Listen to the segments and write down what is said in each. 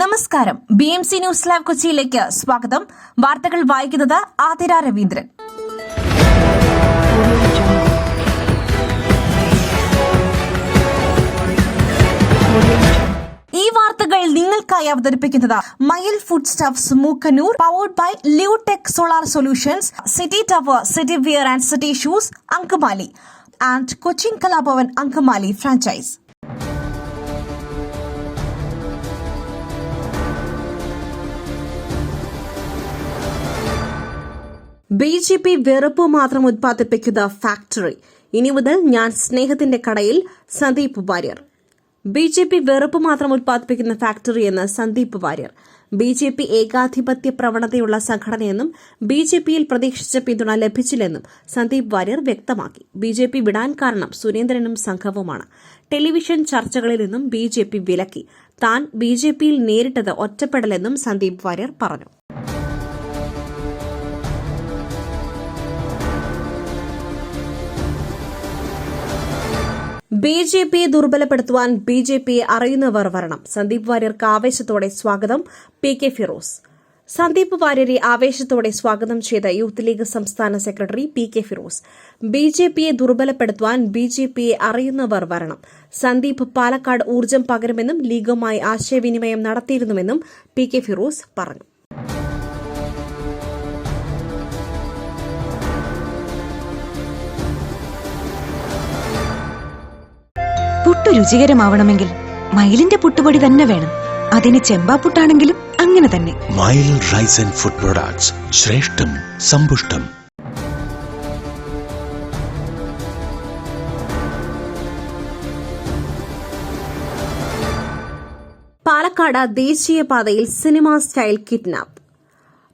നമസ്കാരം. BMC news live കൊച്ചിയിലേക്ക് സ്വാഗതം. വാർത്തകൾ വായിക്കുന്നത് ആതിര രവീന്ദ്രൻ. ഈ വാർത്തകൾ നിങ്ങൾക്കായി അവതരിപ്പിക്കുന്നത് Mayil food stuffs Mookkannoor, powered by Leotech solar solutions, city tower, city wear and city shoes, Angamaly and Cochin Kalabhavan Angamaly franchise. BJP വെറുപ്പ് മാത്രം ഉത്പാദിപ്പിക്കുന്ന ഫാക്ടറി. ഇനി മുതൽ ഞാൻ സ്നേഹത്തിന്റെ കടയിൽ. സന്ദീപ് വാര്യർ. BJP വെറുപ്പ് മാത്രം ഉത്പാദിപ്പിക്കുന്ന ഫാക്ടറി എന്ന് സന്ദീപ് വാര്യർ. BJP ഏകാധിപത്യ പ്രവണതയുള്ള സംഘടനയെന്നും BJPയിൽ പ്രതീക്ഷിച്ച പിന്തുണ ലഭിച്ചില്ലെന്നും സന്ദീപ് വാര്യർ വ്യക്തമാക്കി. BJP വിടാൻ കാരണം സുരേന്ദ്രനും സംഘവുമാണ്. ടെലിവിഷൻ ചർച്ചകളിൽ നിന്നും BJP വിലക്കി. താൻ BJPയിൽ നേരിട്ടത് ഒറ്റപ്പെടലെന്നും സന്ദീപ് വാര്യർ പറഞ്ഞു. BJPയെ ദുർബലപ്പെടുത്തുവാൻ BJPയെ അറിയുന്നവർ വരണം. സന്ദീപ് വാര്യർക്ക് ആവേശത്തോടെ സ്വാഗതം. PK ഫിറോസ്. സന്ദീപ് വാര്യരെ ആവേശത്തോടെ സ്വാഗതം ചെയ്ത യൂത്ത് ലീഗ് സംസ്ഥാന സെക്രട്ടറി PK ഫിറോസ്. BJPയെ ദുർബലപ്പെടുത്തുവാൻ BJPയെ അറിയുന്നവർ വരണം. സന്ദീപ് പാലക്കാട് ഊർജ്ജം പകരുമെന്നും ലീഗുമായി ആശയവിനിമയം നടത്തിയിരുന്നുവെന്നും PK ഫിറോസ് പറഞ്ഞു. പുട്ട് രുചികരമാവണമെങ്കിൽ മയിലിന്റെ പുട്ടുപൊടി തന്നെ വേണം. അതിന് ചെമ്പാപ്പുട്ടാണെങ്കിലും അങ്ങനെ തന്നെ. മയിൽ റൈസ് ആൻഡ് ഫുഡ് പ്രൊഡക്ട്സ്, ശ്രേഷ്ഠം സമ്പുഷ്ടം. പാലക്കാട് ദേശീയപാതയിൽ സിനിമാ സ്റ്റൈൽ കിഡ്നാപ്പ്.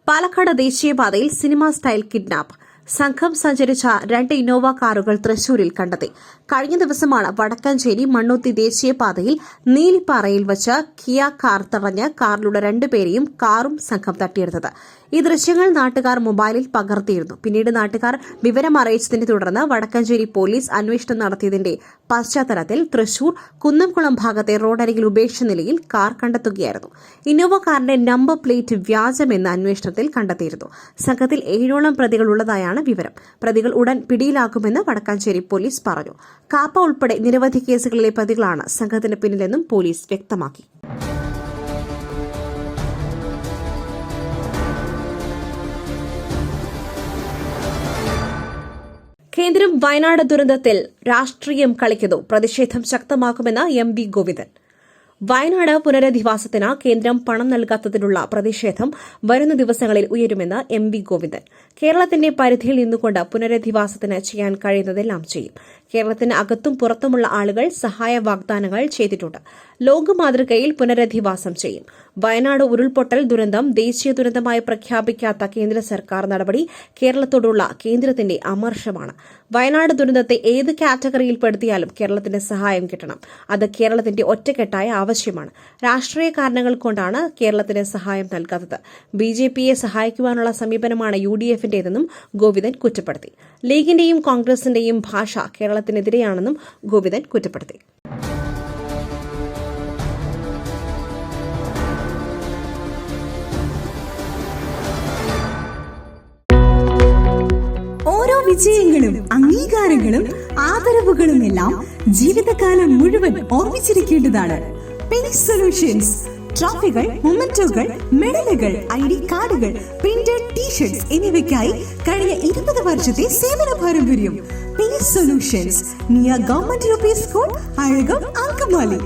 പാലക്കാട് ദേശീയപാതയിൽ സിനിമാ സ്റ്റൈൽ കിഡ്നാപ്പ്. സംഘം സഞ്ചരിച്ച 2 ഇന്നോവ കാറുകൾ തൃശൂരിൽ കണ്ടെത്തി. കഴിഞ്ഞ ദിവസമാണ് വടക്കഞ്ചേരി മണ്ണുത്തി ദേശീയപാതയിൽ നീലിപ്പാറയിൽ വച്ച് കിയ കാർ തടഞ്ഞ് കാറിലുള്ള 2 പേരെയും കാറും സംഘം തട്ടിയെടുത്തത്. ഈ ദൃശ്യങ്ങൾ നാട്ടുകാർ മൊബൈലിൽ പകർത്തിയിരുന്നു. പിന്നീട് നാട്ടുകാർ വിവരമറിയിച്ചതിനെ തുടർന്ന് വടക്കഞ്ചേരി പോലീസ് അന്വേഷണം നടത്തിയതിന്റെ പശ്ചാത്തലത്തിൽ തൃശൂർ കുന്നംകുളം ഭാഗത്തെ റോഡരികിൽ ഉപേക്ഷിച്ച നിലയിൽ കാർ കണ്ടെത്തുകയായിരുന്നു. ഇന്നോവ കാറിന്റെ നമ്പർ പ്ലേറ്റ് വ്യാജമെന്ന് അന്വേഷണത്തിൽ കണ്ടെത്തിയിരുന്നു. സംഘത്തിൽ 7ഓളം പ്രതികൾ ഉള്ളതായാണ് വിവരം. പ്രതികൾ ഉടൻ പിടിയിലാക്കുമെന്ന് വടക്കാഞ്ചേരി പോലീസ് പറഞ്ഞു. കാപ്പ ഉൾപ്പെടെ നിരവധി കേസുകളിലെ പ്രതികളാണ് സംഘത്തിന് പിന്നിലെന്നും പോലീസ് വ്യക്തമാക്കി. കേന്ദ്രം വയനാട് ദുരന്തത്തിൽ രാഷ്ട്രീയം കളിക്കുന്നു. പ്രതിഷേധം ശക്തമാക്കുമെന്ന് MV ഗോവിന്ദൻ. വയനാട് പുനരധിവാസത്തിന് കേന്ദ്രം പണം നൽകാത്തതിനുള്ള പ്രതിഷേധം വരുന്ന ദിവസങ്ങളിൽ ഉയരുമെന്ന് MV ഗോവിന്ദൻ. കേരളത്തിന്റെ പരിധിയിൽ നിന്നുകൊണ്ട് പുനരധിവാസത്തിന് ചെയ്യാൻ കഴിയുന്നതെല്ലാം ചെയ്യും. കേരളത്തിന് അകത്തും പുറത്തുമുള്ള ആളുകൾ സഹായ വാഗ്ദാനങ്ങൾ ചെയ്തിട്ടുണ്ട്. ലോകമാതൃകയിൽ പുനരധിവാസം ചെയ്യും. വയനാട് ഉരുൾപൊട്ടൽ ദുരന്തം ദേശീയ ദുരന്തമായി പ്രഖ്യാപിക്കാത്ത കേന്ദ്ര സർക്കാർ നടപടി കേരളത്തോടുള്ള കേന്ദ്രത്തിന്റെ അമർഷമാണ്. വയനാട് ദുരന്തത്തെ ഏത് കാറ്റഗറിയിൽപ്പെടുത്തിയാലും കേരളത്തിന്റെ സഹായം കിട്ടണം. അത് കേരളത്തിന്റെ ഒറ്റക്കെട്ടായ ആവശ്യമാണ്. രാഷ്ട്രീയ കാരണങ്ങൾ കൊണ്ടാണ് കേരളത്തിന് സഹായം നൽകാത്തത്. BJPയെ സഹായിക്കുവാനുള്ള സമീപനമാണ് UDFന്റേതെന്നും ഗോവിന്ദൻ കുറ്റപ്പെടുത്തി. ലീഗിന്റെയും കോൺഗ്രസിന്റെയും ഭാഷ കേരളത്തിനെതിരെയാണെന്നും ഗോവിന്ദൻ കുറ്റപ്പെടുത്തി. ഓരോ വിജയങ്ങളും അംഗീകാരങ്ങളും ആദരവുകളുമെല്ലാം ജീവിതകാലം മുഴുവൻ ഓർമ്മിച്ചിരിക്കേണ്ടതാണ്. Pace solutions. ട്രോഫികൾ, മൊമെന്റോകൾ, മെഡലുകൾ, ID കാർഡുകൾ, പ്രിന്റഡ് ടീഷർട്സ് എന്നിവയ്ക്കായി കഴിഞ്ഞ 20 വർഷത്തെ സേവന പാരമ്പര്യം. Pace solutions, near government UP school, Azhakam, Angamaly.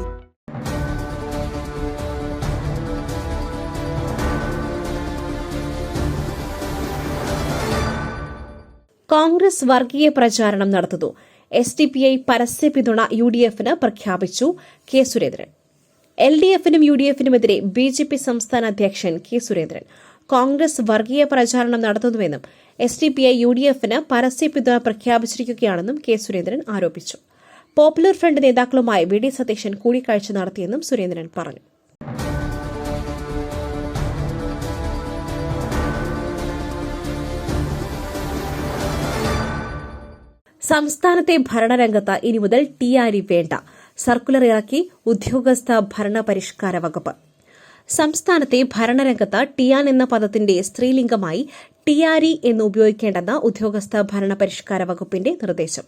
Congress വർഗീയ പ്രചാരണം നടത്തുന്നു. SDPI പരസ്യ പിന്തുണ UDFന് പ്രഖ്യാപിച്ചു. കെ സുരേന്ദ്രൻ. LDFനും UDFനുമെതിരെ BJP സംസ്ഥാന അധ്യക്ഷൻ കെ സുരേന്ദ്രൻ. കോൺഗ്രസ് വർഗീയ പ്രചാരണം നടത്തുന്നുവെന്നും SDPI UDFന് പരസ്യ പിന്തുണ പ്രഖ്യാപിച്ചിരിക്കുകയാണെന്നും കെ സുരേന്ദ്രൻ ആരോപിച്ചു. പോപ്പുലർ ഫ്രണ്ട് നേതാക്കളുമായി VD സതീശൻ കൂടിക്കാഴ്ച നടത്തിയെന്നും സുരേന്ദ്രൻ പറഞ്ഞു. സംസ്ഥാനത്തെ ഭരണരംഗത്ത് ഇനി മുതൽ ടിആർഇ വേണ്ട. സർക്കുലർ ഇറക്കി ഉദ്യോഗസ്ഥ ഭരണ പരിഷ്കാര വകുപ്പ്. സംസ്ഥാനത്തെ ഭരണരംഗത്ത് ടിയാൻ എന്ന പദത്തിന്റെ സ്ത്രീലിംഗമായി ടിആർഇ എന്ന് ഉപയോഗിക്കേണ്ടെന്ന ഉദ്യോഗസ്ഥ ഭരണ പരിഷ്കാര വകുപ്പിന്റെ നിർദ്ദേശം.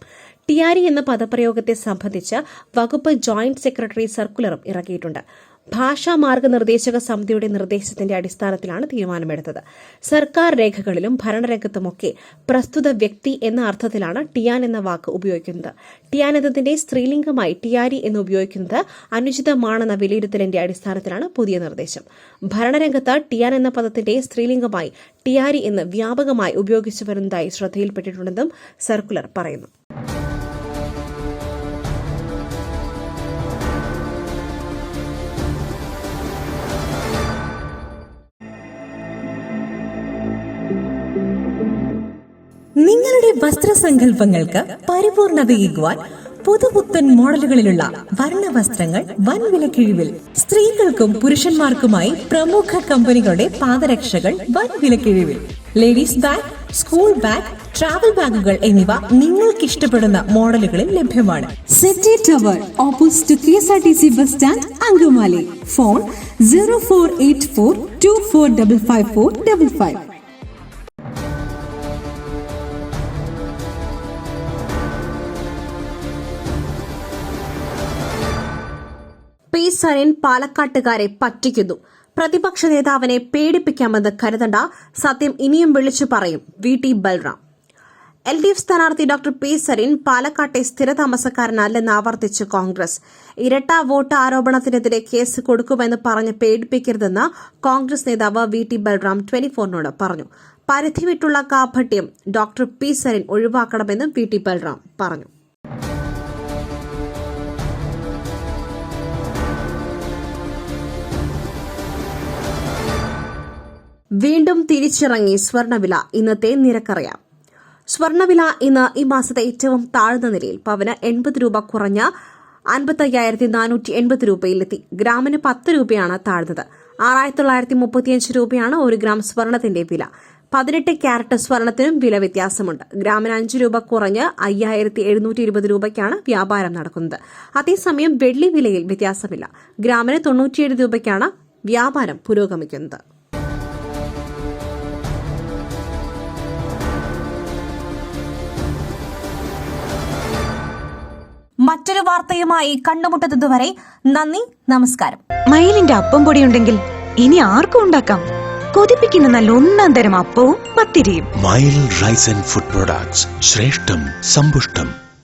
ടിആർഇ എന്ന പദപ്രയോഗത്തെ സംബന്ധിച്ച് വകുപ്പ് ജോയിന്റ് സെക്രട്ടറി സർക്കുലറും ഇറക്കിയിട്ടുണ്ട്. ഭാഷാ മാർഗനിർദ്ദേശക സമിതിയുടെ നിർദ്ദേശത്തിന്റെ അടിസ്ഥാനത്തിലാണ് തീരുമാനമെടുത്തത്. സർക്കാർ രേഖകളിലും ഭരണരംഗത്തുമൊക്കെ പ്രസ്തുത വ്യക്തി എന്ന അർത്ഥത്തിലാണ് ടിയാൻ എന്ന വാക്ക് ഉപയോഗിക്കുന്നത്. ടിയാൻ എന്നതിന്റെ സ്ത്രീലിംഗമായി ടിആർഇ എന്ന് ഉപയോഗിക്കുന്നത് അനുചിതമാണെന്ന വിലയിരുത്തലിന്റെ അടിസ്ഥാനത്തിലാണ് പുതിയ നിർദ്ദേശം. ഭരണരംഗത്ത് ടിയാൻ എന്ന പദത്തിന്റെ സ്ത്രീലിംഗമായി ടിആർഇ എന്ന് വ്യാപകമായി ഉപയോഗിച്ചു വരുന്നതായി ശ്രദ്ധയിൽപ്പെട്ടിട്ടുണ്ടെന്നും സർക്കുലർ പറയുന്നു. നിങ്ങളുടെ വസ്ത്രസങ്കല്പങ്ങൾക്ക് പരിപൂർണതയേകുവാൻ പുതുപുത്തൻ മോഡലുകളിലുള്ള വർണ്ണവസ്ത്രങ്ങൾ വൻ വിലക്കിഴിവിൽ. സ്ത്രീകൾക്കും പുരുഷന്മാർക്കുമായി പ്രമുഖ കമ്പനികളുടെ പാദരക്ഷകൾ വൻ വിലക്കിഴിവിൽ. Ladies bag, school bag, travel ബാഗുകൾ എന്നിവ നിങ്ങൾക്ക് ഇഷ്ടപ്പെടുന്ന മോഡലുകളിൽ ലഭ്യമാണ്. സെറ്റി tower opposite KSRTC bus stand, Angamaly. Phone 0484245555. P Sarin പാലക്കാട്ടുകാരെ പറ്റിക്കുന്നു. പ്രതിപക്ഷ നേതാവിനെ പേടിപ്പിക്കാമെന്ന് കരുതണ്ട, സത്യം ഇനിയും വിളിച്ചു പറയും VT ബൽറാം. LDF സ്ഥാനാർത്ഥി ഡോക്ടർ പി സരിൻ പാലക്കാട്ടെ സ്ഥിരതാമസക്കാരനല്ലെന്ന് ആവർത്തിച്ച് കോൺഗ്രസ്. ഇരട്ട വോട്ട് ആരോപണത്തിനെതിരെ കേസ് കൊടുക്കുമെന്ന് പറഞ്ഞ് പേടിപ്പിക്കരുതെന്ന് കോൺഗ്രസ് നേതാവ് VT ബൽറാം 24നോട് പറഞ്ഞു. പരിധി വിട്ടുള്ള കാപട്യം ഡോക്ടർ പി സരിൻ ഒഴിവാക്കണമെന്നും VT ബൽറാം പറഞ്ഞു. വീണ്ടും തിരിച്ചിറങ്ങി സ്വർണ്ണവില. ഇന്നത്തെ നിരക്കറിയാം. സ്വർണ്ണവില ഇന്ന് ഈ മാസത്തെ ഏറ്റവും താഴ്ന്ന നിലയിൽ. പവന് 80 രൂപ കുറഞ്ഞ് 55,480 രൂപയിലെത്തി. ഗ്രാമിന് 10 രൂപയാണ് താഴ്ന്നത്. 6,935 രൂപയാണ് 1 ഗ്രാം സ്വർണത്തിന്റെ വില. 18 ക്യാരറ്റ് സ്വർണത്തിനും വില വ്യത്യാസമുണ്ട്. ഗ്രാമിന് 5 രൂപ കുറഞ്ഞ് 5,720 രൂപയ്ക്കാണ് വ്യാപാരം നടക്കുന്നത്. അതേസമയം വെള്ളി വിലയിൽ വ്യത്യാസമില്ല. ഗ്രാമിന് 97 രൂപയ്ക്കാണ് വ്യാപാരം പുരോഗമിക്കുന്നത്. മറ്റൊരു വാർത്തയുമായി കണ്ടുമുട്ടുന്നതുവരെ നന്ദി, നമസ്കാരം. മയിലിന്റെ അപ്പം പൊടിയുണ്ടെങ്കിൽ ഇനി ആർക്കും ഉണ്ടാക്കാം. കൊതിപ്പിക്കുന്ന നല്ല ഒന്നാം തരം അപ്പവും പത്തിരിയും. മയിൽ റൈസ് ആൻഡ് ഫുഡ് പ്രൊഡക്ട്സ്. ശ്രേഷ്ഠം, സമ്പുഷ്ടം.